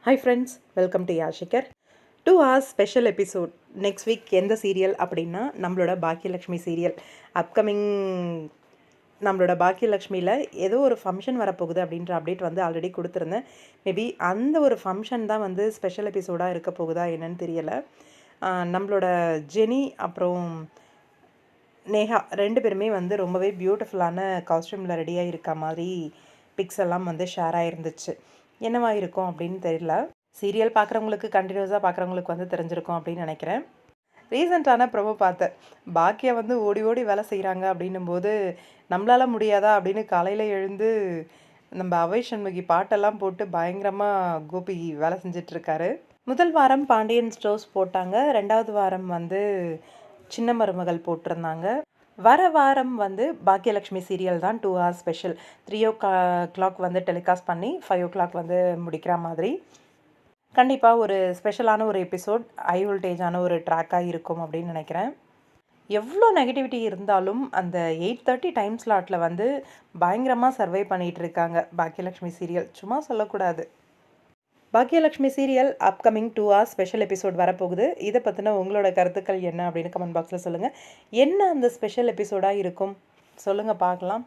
Hi friends, welcome to யாஷிகர். 2 hours special episode. Next week எந்த serial அப்படின்னா நம்மளோட பாக்கியலக்ஷ்மி சீரியல். அப்கமிங் நம்மளோட பாக்கியலக்ஷ்மியில் ஏதோ ஒரு ஃபங்க்ஷன் வரப்போகுது அப்படின்ற அப்டேட் வந்து ஆல்ரெடி கொடுத்துருந்தேன். மேபி அந்த ஒரு ஃபங்க்ஷன் தான் வந்து ஸ்பெஷல் எபிசோடாக இருக்க போகுதா என்னன்னு தெரியலை. நம்மளோட ஜெனி அப்புறம் நேஹா 2 பேருமே வந்து ரொம்பவே பியூட்டிஃபுல்லான காஸ்டியூமில் ரெடியாக இருக்க மாதிரி பிக்ஸ் எல்லாம் வந்து ஷேர் ஆகிருந்துச்சு. என்னவா இருக்கும் அப்படின்னு தெரியல. சீரியல் பார்க்குறவங்களுக்கு கண்டினியூஸாக பார்க்குறவங்களுக்கு வந்து தெரிஞ்சிருக்கும் அப்படின்னு நினைக்கிறேன். ரீசெண்டான ப்ரோமோ பார்த்தேன். பாக்கியா வந்து ஓடி ஓடி வேலை செய்கிறாங்க அப்படின்னும்போது நம்மளால் முடியாதா அப்படின்னு காலையில் எழுந்து நம்ம அவை சண்முகி பாட்டெல்லாம் போட்டு பயங்கரமாக கோபி வேலை செஞ்சிட்ருக்காரு. முதல் வாரம் பாண்டியன் ஸ்டோர்ஸ் போட்டாங்க. 2வது வாரம் வந்து சின்ன மருமகள் போட்டிருந்தாங்க. வர வாரம் வந்து பாக்கியலக்ஷ்மி சீரியல் தான் 2 hours ஸ்பெஷல். 3 o'clock வந்து டெலிகாஸ்ட் பண்ணி 5 o'clock வந்து முடிக்கிற மாதிரி கண்டிப்பாக ஒரு ஸ்பெஷலான ஒரு எபிசோட், ஹை வோல்டேஜான ஒரு ட்ராக்காக இருக்கும் அப்படின்னு நினைக்கிறேன். எவ்வளோ நெகட்டிவிட்டி இருந்தாலும் அந்த 8:30 டைம் ஸ்லாட்டில் வந்து பயங்கரமாக சர்வை பண்ணிகிட்டு இருக்காங்க பாக்கியலக்ஷ்மி சீரியல். சும்மா சொல்லக்கூடாது. Bhagyalakshmi serial upcoming 2 hours special episode வரப்போகுது. இதை பற்றின உங்களோட கருத்துக்கள் என்ன அப்படின்னு கமெண்ட் பாக்ஸில் சொல்லுங்கள். என்ன அந்த ஸ்பெஷல் எபிசோடாக இருக்கும் சொல்லுங்கள் பார்க்கலாம்.